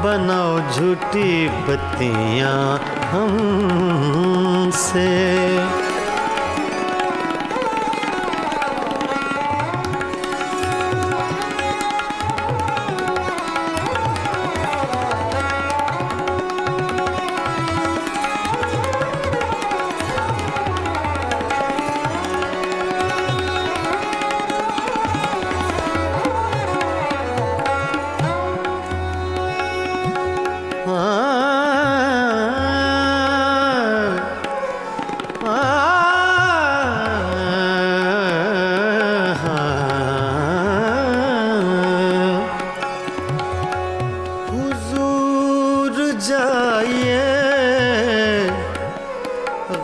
[SPEAKER 2] बनाओ झूठी बत्तियां हमसे। हुजूर जाइए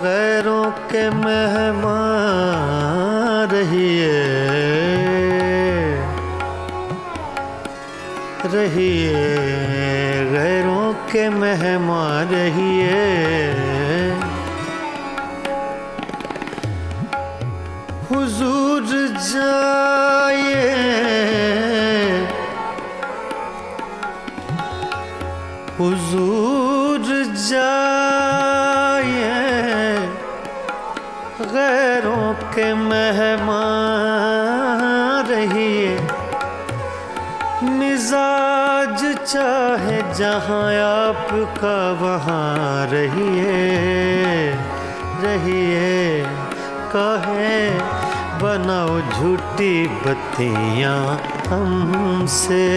[SPEAKER 2] गैरों के मेहमान रहिए, रहिए गैरों के मेहमान रहिए, हुजूर जाइए हुजूर जाइए गैरों के मेहमान रहिए, मिजाज चाहे जहाँ आपका वहाँ रहिए, रहिए काहे बनाओ झूठी बत्तियां हमसे।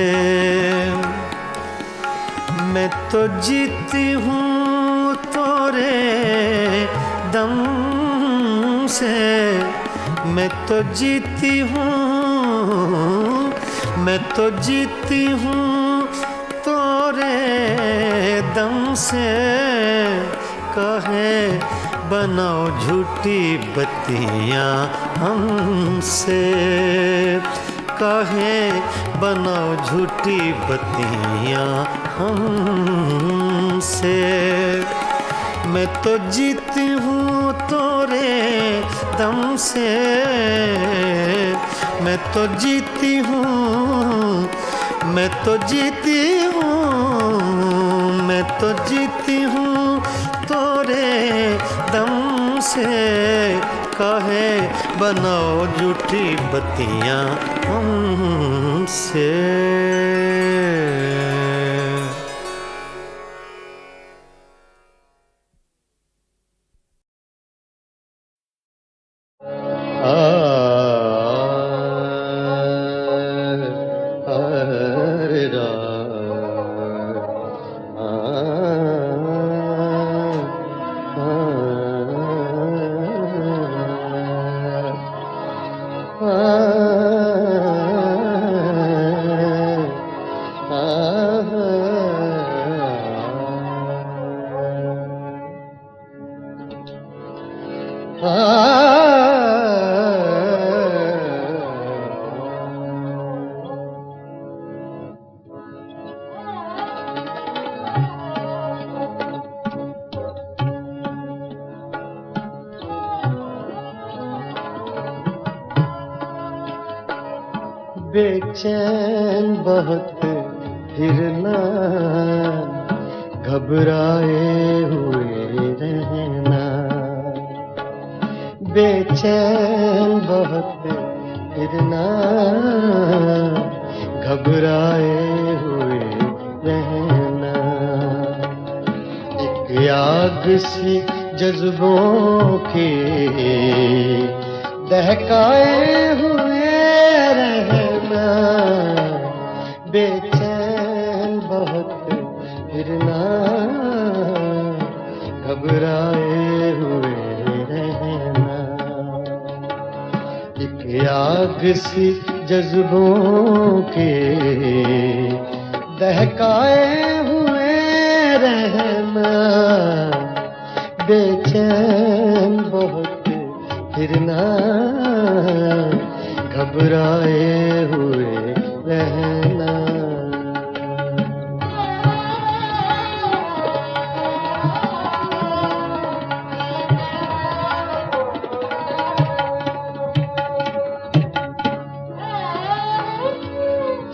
[SPEAKER 2] मैं तो जीती हूँ तोरे दम से, मैं तो जीती हूँ, मैं तो जीती हूँ तोरे दम से, कहे बनाओ झूठी बत्तियां हमसे, कहे बनाओ झूठी बत्तियां हमसे। मैं तो जीती हूँ तोरे दम से, मैं तो जीती हूँ, मैं तो जीती हूँ, मैं तो जीती हूँ तोरे दम से। कहे बनाओ झूठी बत्तियाँ हमसे। बेचैन बहुत फिरना, घबराए हुए रहना। बेचैन बहुत फिरना, घबराए हुए रहना। एक आग सी जज्बों की दहकाए हुए रहना। बेचैन बहुत फिरना, घबराए हुए रहना। एक आग सी जज्बों के दहकाए हुए रहना। बेचैन बहुत फिरना, घबराए हुए रहना।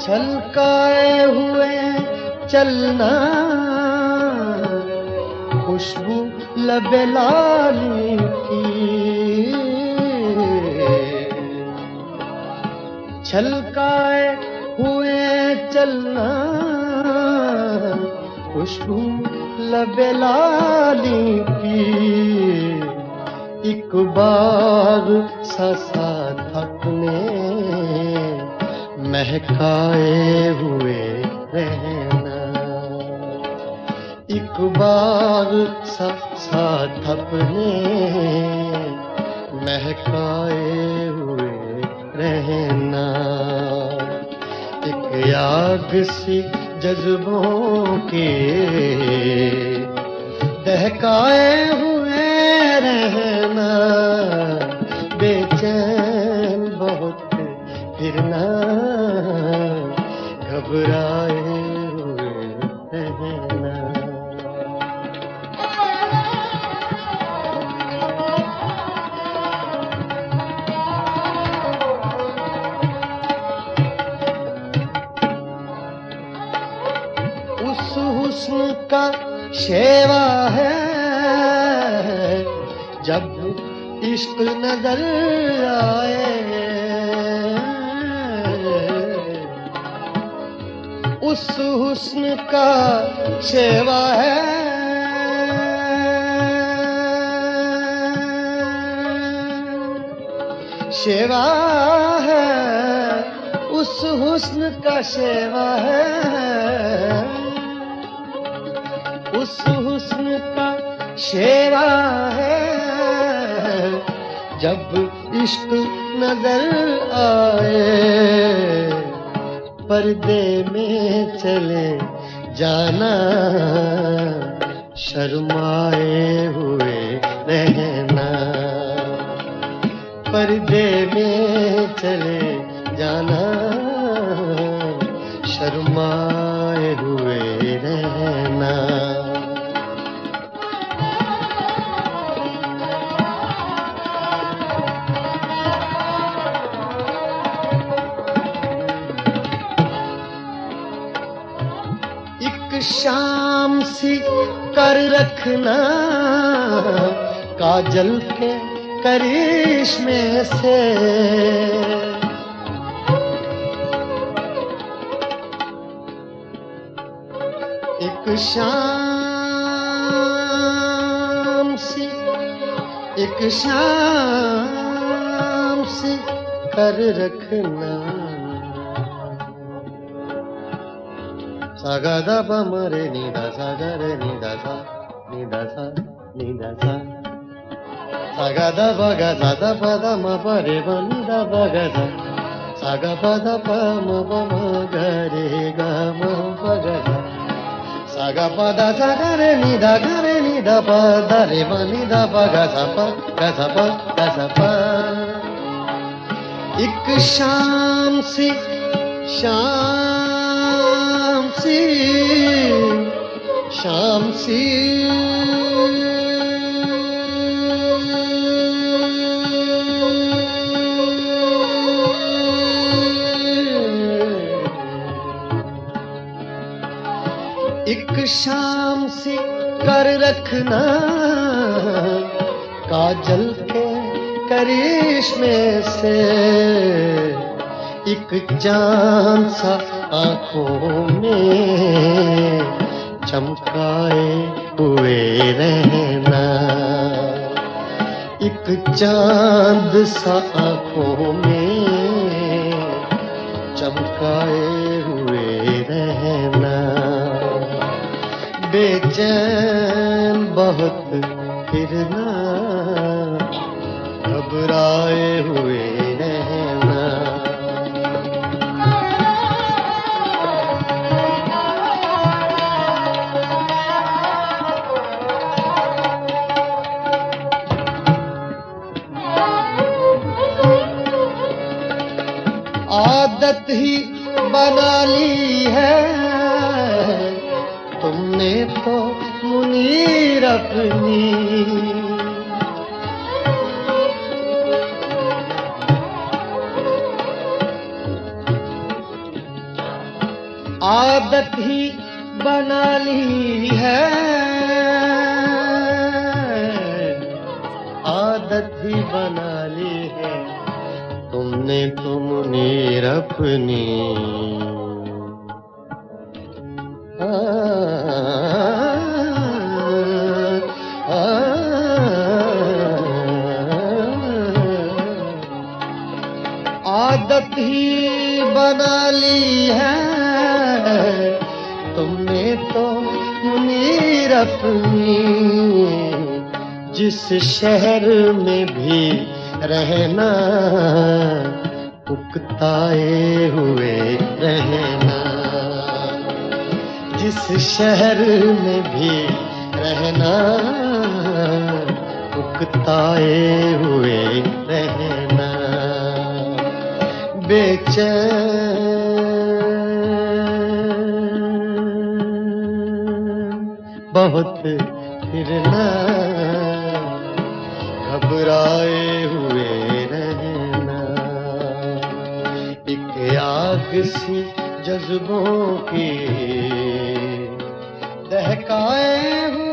[SPEAKER 2] छलकाए हुए चलना, खुशबू लबे लाली की। छलकाए हुए चलना, खुशबू लबे लाली की। एक बार सा थकने महकाए हुए रहना। एक बार सा थकने महकाए हुए रहना। एक आग सी जज्बों के दहकाए हुए रहना। बेचैन बहुत फिरना, घबराए हुए रहना। उस हुस्न का शेवा है जब इश्क नजर आए। उस हुस्न का शेवा है शेवा है। उस हुस्न का शेवा है। उस हुस्न का शेवा है जब इश्क नजर आए। पर्दे में चले जाना, शर्माए हुए रहना। पर्दे में चले जाना, शर्माए हुए रहना। शाम सी कर रखना काजल के करिश्मे से। एक शाम सी कर रखना। सागा दा पा मरे नी दा सा गा रे नी दा सा नी दा सा नी दा सा। सागा दा पा गा सा दा पा दा म प रे ब नी दा पा गा सा। सागा पा दा पा म प म ग रे गा म प गा सा। सागा पा दा सा गा रे नी दा पा दा रे ब नी दा पा गा सा गा सा पा गा सा पा। एक शाम सी एक शाम सी कर रखना काजल के करिश्मे से। एक चांद सा आंखों में चमकाए हुए रहना। एक चांद सा आंखों में चमकाए हुए रहना। बेचैन बहुत फिरना घबराए हुए रहना। आदत ही बना ली है तुमने तो मुनीर अपनी। आदत ही बना ली है, आदत ही बना ली है तुमने तो मुनीर अपनी। आदत ही बना ली है तुमने तो मुनीर अपनी। जिस शहर में भी रहना उकताए हुए रहना। जिस शहर में भी रहना उकताए हुए रहना। बेचैन बहुत फिरना घबराए हुए रहना। एक आग सी जज्बों की दहकाए हुए